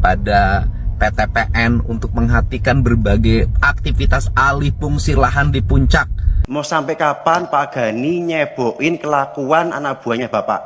kepada PTPN untuk menghentikan berbagai aktivitas alih fungsi lahan di Puncak. Mau sampai kapan Pak Gani nyeboin kelakuan anak buahnya Bapak?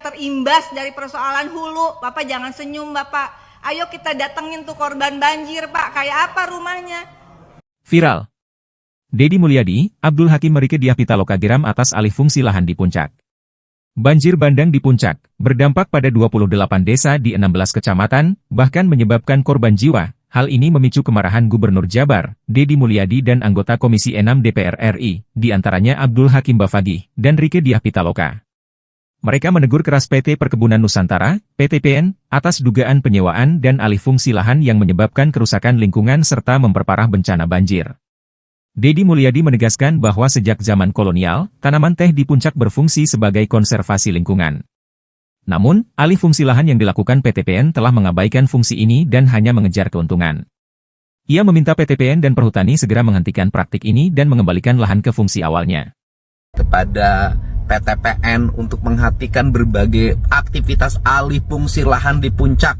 Terimbas dari persoalan hulu, Bapak jangan senyum Bapak. Ayo kita datengin tuh korban banjir Pak, kayak apa rumahnya? Viral. Deddy Mulyadi, Abdul Hakim Merike Pitaloka geram atas alih fungsi lahan di Puncak. Banjir bandang di Puncak, berdampak pada 28 desa di 16 kecamatan, bahkan menyebabkan korban jiwa. Hal ini memicu kemarahan Gubernur Jabar, Deddy Mulyadi dan anggota Komisi 6 DPR RI, di antaranya Abdul Hakim Bafagi dan Rieke Diah Pitaloka. Mereka menegur keras PT Perkebunan Nusantara, PTPN, atas dugaan penyewaan dan alih fungsi lahan yang menyebabkan kerusakan lingkungan serta memperparah bencana banjir. Deddy Mulyadi menegaskan bahwa sejak zaman kolonial, tanaman teh di Puncak berfungsi sebagai konservasi lingkungan. Namun, alih fungsi lahan yang dilakukan PTPN telah mengabaikan fungsi ini dan hanya mengejar keuntungan. Ia meminta PTPN dan Perhutani segera menghentikan praktik ini dan mengembalikan lahan ke fungsi awalnya. Kepada PTPN untuk menghentikan berbagai aktivitas alih fungsi lahan di Puncak.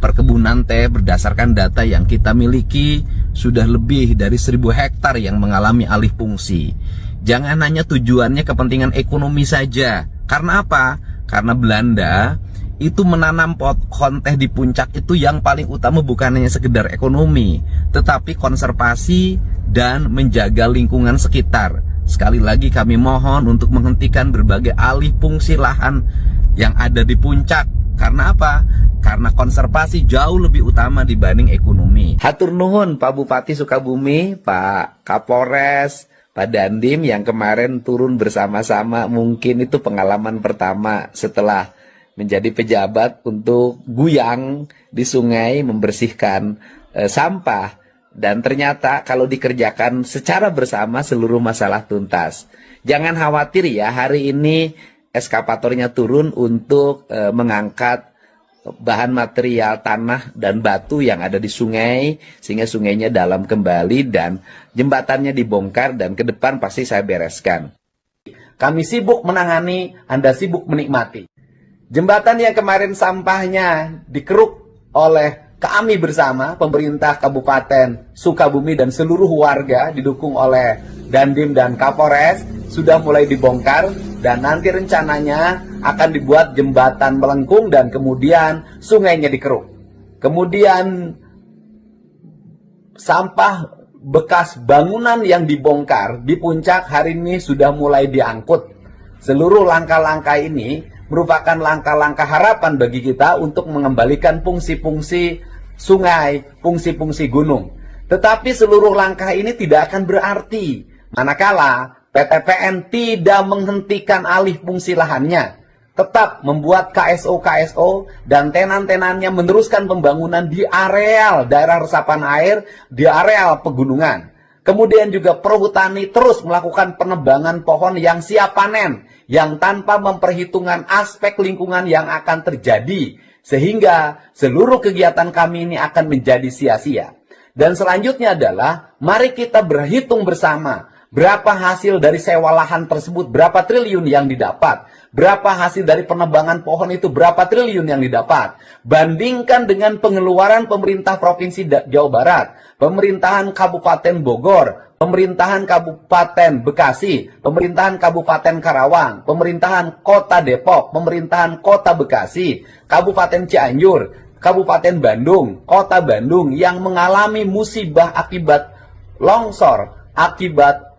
Perkebunan teh berdasarkan data yang kita miliki sudah lebih dari 1.000 hektar yang mengalami alih fungsi. Jangan hanya tujuannya kepentingan ekonomi saja. Karena apa? Karena Belanda itu menanam pohon teh di Puncak itu yang paling utama bukan hanya sekedar ekonomi, tetapi konservasi dan menjaga lingkungan sekitar. Sekali lagi kami mohon untuk menghentikan berbagai alih fungsi lahan yang ada di Puncak. Karena apa? Karena konservasi jauh lebih utama dibanding ekonomi. Hatur nuhun Pak Bupati Sukabumi, Pak Kapolres, Pak Dandim yang kemarin turun bersama-sama. Mungkin itu pengalaman pertama setelah menjadi pejabat untuk guyang di sungai membersihkan sampah. Dan ternyata kalau dikerjakan secara bersama seluruh masalah tuntas. Jangan khawatir ya, hari ini eskavatornya turun untuk mengangkat bahan material tanah dan batu yang ada di sungai sehingga sungainya dalam kembali dan jembatannya dibongkar dan ke depan pasti saya bereskan. Kami sibuk menangani, Anda sibuk menikmati. Jembatan yang kemarin sampahnya dikeruk oleh kami bersama pemerintah Kabupaten Sukabumi dan seluruh warga didukung oleh Dandim dan Kapolres sudah mulai dibongkar. Dan nanti rencananya akan dibuat jembatan melengkung dan kemudian sungainya dikeruk. Kemudian sampah bekas bangunan yang dibongkar di Puncak hari ini sudah mulai diangkut. Seluruh langkah-langkah ini merupakan langkah-langkah harapan bagi kita untuk mengembalikan fungsi-fungsi sungai, fungsi-fungsi gunung. Tetapi seluruh langkah ini tidak akan berarti manakala PTPN tidak menghentikan alih fungsi lahannya, tetap membuat KSO-KSO dan tenan-tenannya meneruskan pembangunan di areal daerah resapan air, di areal pegunungan. Kemudian juga Perhutani terus melakukan penebangan pohon yang siap panen, yang tanpa memperhitungkan aspek lingkungan yang akan terjadi, sehingga seluruh kegiatan kami ini akan menjadi sia-sia. Dan selanjutnya adalah, mari kita berhitung bersama, berapa hasil dari sewa lahan tersebut, berapa triliun yang didapat. Berapa hasil dari penebangan pohon itu, berapa triliun yang didapat. Bandingkan dengan pengeluaran pemerintah Provinsi Jawa Barat, pemerintahan Kabupaten Bogor, pemerintahan Kabupaten Bekasi, pemerintahan Kabupaten Karawang, pemerintahan Kota Depok, pemerintahan Kota Bekasi, Kabupaten Cianjur, Kabupaten Bandung, Kota Bandung yang mengalami musibah akibat longsor, akibat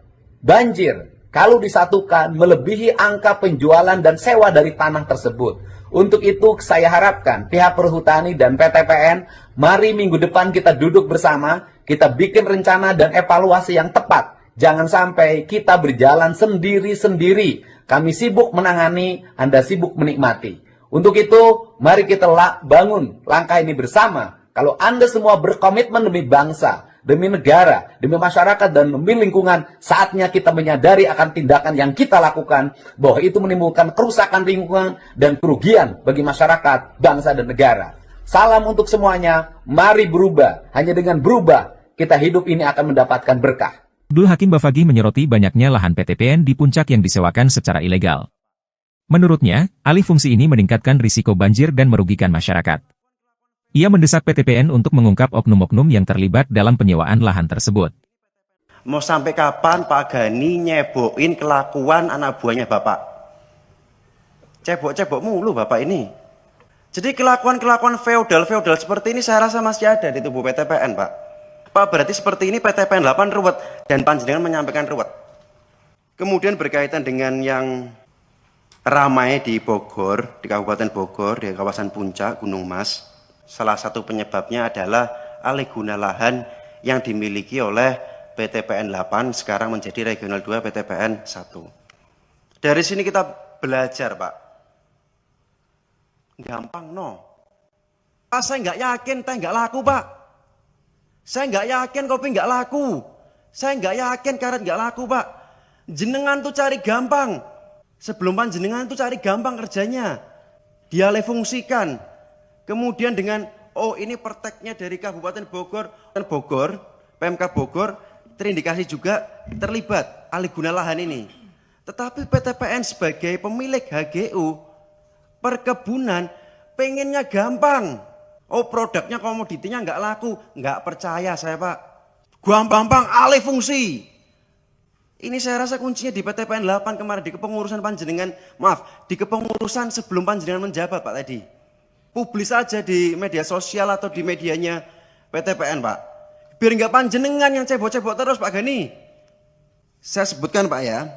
banjir, kalau disatukan melebihi angka penjualan dan sewa dari tanah tersebut. Untuk itu saya harapkan pihak Perhutani dan PTPN, mari minggu depan kita duduk bersama, kita bikin rencana dan evaluasi yang tepat. Jangan sampai kita berjalan sendiri-sendiri. Kami sibuk menangani, Anda sibuk menikmati. Untuk itu, mari kita bangun langkah ini bersama. Kalau Anda semua berkomitmen demi bangsa, demi negara, demi masyarakat, dan demi lingkungan, saatnya kita menyadari akan tindakan yang kita lakukan, bahwa itu menimbulkan kerusakan lingkungan dan kerugian bagi masyarakat, bangsa, dan negara. Salam untuk semuanya, mari berubah. Hanya dengan berubah, kita hidup ini akan mendapatkan berkah. Abdul Hakim Bafagi menyoroti banyaknya lahan PTPN di Puncak yang disewakan secara ilegal. Menurutnya, alih fungsi ini meningkatkan risiko banjir dan merugikan masyarakat. Ia mendesak PTPN untuk mengungkap oknum-oknum yang terlibat dalam penyewaan lahan tersebut. Mau sampai kapan Pak Gani nyebokin kelakuan anak buahnya Bapak? Cebok-cebok mulu Bapak ini. Jadi kelakuan-kelakuan feodal-feodal seperti ini saya rasa masih ada di tubuh PTPN, Pak. Pak, berarti seperti ini PTPN 8 ruwet dan panjenengan menyampaikan ruwet. Kemudian berkaitan dengan yang ramai di Bogor, di Kabupaten Bogor, di kawasan Puncak, Gunung Mas. Salah satu penyebabnya adalah alih guna lahan yang dimiliki oleh PTPN 8, sekarang menjadi Regional 2 PTPN 1. Dari sini kita belajar, Pak. Gampang, no. Pak, saya nggak yakin teh nggak laku, Pak. Saya nggak yakin kopi nggak laku. Saya nggak yakin karet nggak laku, Pak. Jenengan tuh cari gampang. Sebelum panjenengan tuh cari gampang kerjanya. Dialih fungsikan. Kemudian dengan, oh ini perteknya dari Kabupaten Bogor, PMK Bogor, terindikasi juga terlibat alih guna lahan ini. Tetapi PTPN sebagai pemilik HGU, perkebunan, pengennya gampang. Oh produknya, komoditinya nggak laku. Nggak percaya saya, Pak. Gampang alih fungsi. Ini saya rasa kuncinya di PTPN 8 kemarin, di kepengurusan panjenengan, maaf, di kepengurusan sebelum panjenengan menjabat, Pak, tadi. Publis saja di media sosial atau di medianya PTPN, Pak. Biar nggak panjenengan yang cebok-cebok terus, Pak Gani. Saya sebutkan, Pak, ya.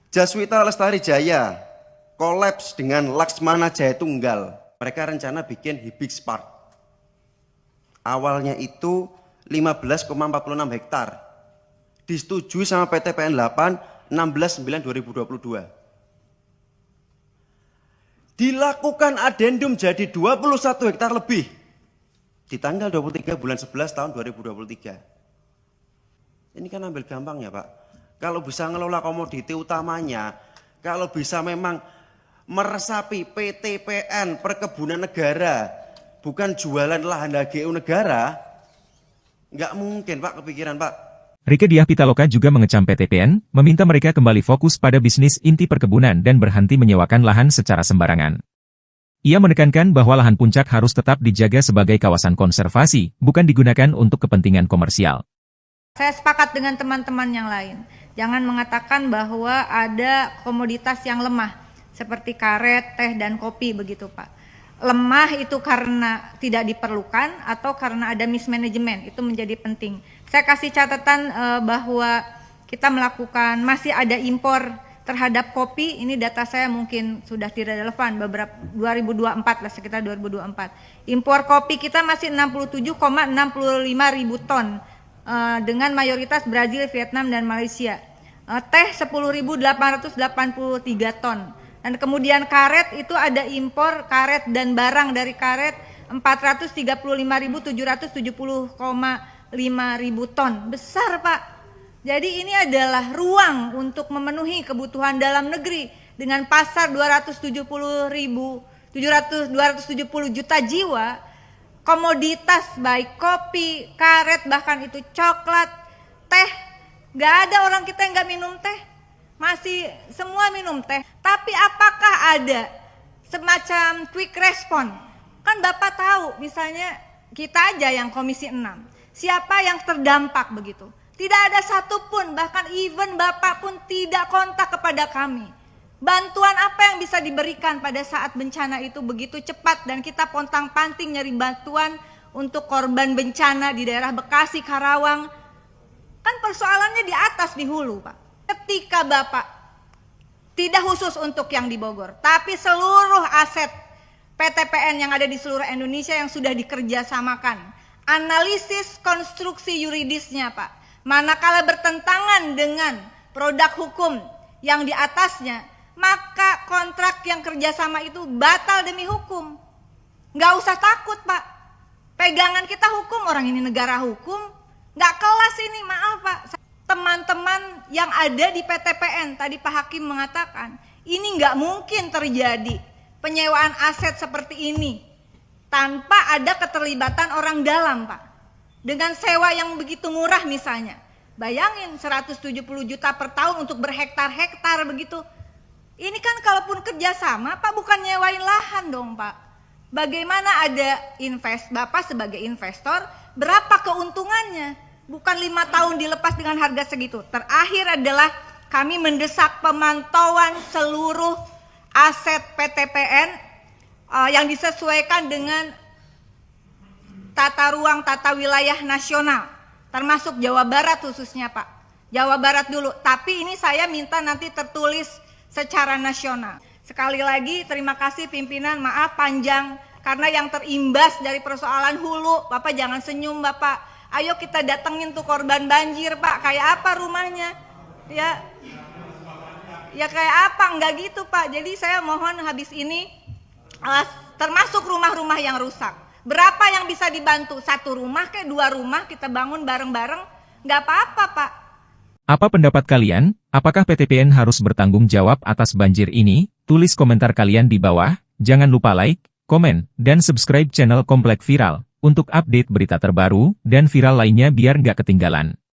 Jaswita Lestari Jaya kolaps dengan Laksmana Jaya Tunggal. Mereka rencana bikin Hibix Park. Awalnya itu 15,46 hektar. Disetujui sama PTPN 8 16/9/2022. Dilakukan adendum jadi 21 hektar lebih di tanggal 23 bulan 11 tahun 2023. Ini kan ambil gampang ya, Pak. Kalau bisa ngelola komoditi utamanya, kalau bisa memang meresapi PTPN perkebunan negara, bukan jualan lahan HGU negara, nggak mungkin, Pak, kepikiran, Pak. Rieke Diah Pitaloka juga mengecam PTPN, meminta mereka kembali fokus pada bisnis inti perkebunan dan berhenti menyewakan lahan secara sembarangan. Ia menekankan bahwa lahan Puncak harus tetap dijaga sebagai kawasan konservasi, bukan digunakan untuk kepentingan komersial. Saya sepakat dengan teman-teman yang lain. Jangan mengatakan bahwa ada komoditas yang lemah, seperti karet, teh, dan kopi, begitu, Pak. Lemah itu karena tidak diperlukan atau karena ada mismanagement, itu menjadi penting. Saya kasih catatan bahwa kita melakukan, masih ada impor terhadap kopi, ini data saya mungkin sudah tidak relevan, beberapa 2024 lah, sekitar 2024. Impor kopi kita masih 67,65 ribu ton, dengan mayoritas Brazil, Vietnam, dan Malaysia. Teh 10.883 ton. Dan kemudian karet itu ada impor karet dan barang dari karet 435.770,5 ribu ton. Besar, Pak. Jadi ini adalah ruang untuk memenuhi kebutuhan dalam negeri dengan pasar 270 juta jiwa. Komoditas baik kopi, karet, bahkan itu coklat, teh. Gak ada orang kita yang gak minum teh. Masih semua minum teh. Tapi apakah ada semacam quick response? Kan Bapak tahu, misalnya kita aja yang Komisi 6, siapa yang terdampak begitu. Tidak ada satupun, bahkan even Bapak pun tidak kontak kepada kami. Bantuan apa yang bisa diberikan pada saat bencana itu begitu cepat dan kita pontang-panting nyari bantuan untuk korban bencana di daerah Bekasi, Karawang. Kan persoalannya di atas, di hulu, Pak. Ketika Bapak tidak khusus untuk yang di Bogor, tapi seluruh aset PTPN yang ada di seluruh Indonesia yang sudah dikerjasamakan, analisis konstruksi yuridisnya, Pak, manakala bertentangan dengan produk hukum yang di atasnya, maka kontrak yang kerjasama itu batal demi hukum. Nggak usah takut, Pak. Pegangan kita hukum, orang ini negara hukum, nggak kelas ini, maaf, Pak. Teman-teman yang ada di PTPN, tadi Pak Hakim mengatakan, ini nggak mungkin terjadi penyewaan aset seperti ini tanpa ada keterlibatan orang dalam, Pak. Dengan sewa yang begitu murah misalnya, bayangin 170 juta per tahun untuk berhektar-hektar begitu. Ini kan kalaupun kerjasama, Pak, bukan nyewain lahan dong, Pak. Bagaimana ada Bapak sebagai investor, berapa keuntungannya? Bukan 5 tahun dilepas dengan harga segitu. Terakhir adalah kami mendesak pemantauan seluruh aset PTPN yang disesuaikan dengan tata ruang, tata wilayah nasional, termasuk Jawa Barat khususnya Pak. Jawa Barat dulu, tapi ini saya minta nanti tertulis secara nasional. Sekali lagi terima kasih pimpinan, maaf panjang, karena yang terimbas dari persoalan hulu, Bapak jangan senyum Bapak. Ayo kita datengin tuh korban banjir Pak, kayak apa rumahnya? Ya kayak apa, enggak gitu Pak. Jadi saya mohon habis ini, termasuk rumah-rumah yang rusak. Berapa yang bisa dibantu? 1 rumah kayak 2 rumah kita bangun bareng-bareng, nggak apa-apa Pak. Apa pendapat kalian? Apakah PTPN harus bertanggung jawab atas banjir ini? Tulis komentar kalian di bawah. Jangan lupa like, komen, dan subscribe channel Komplek Viral untuk update berita terbaru dan viral lainnya biar nggak ketinggalan.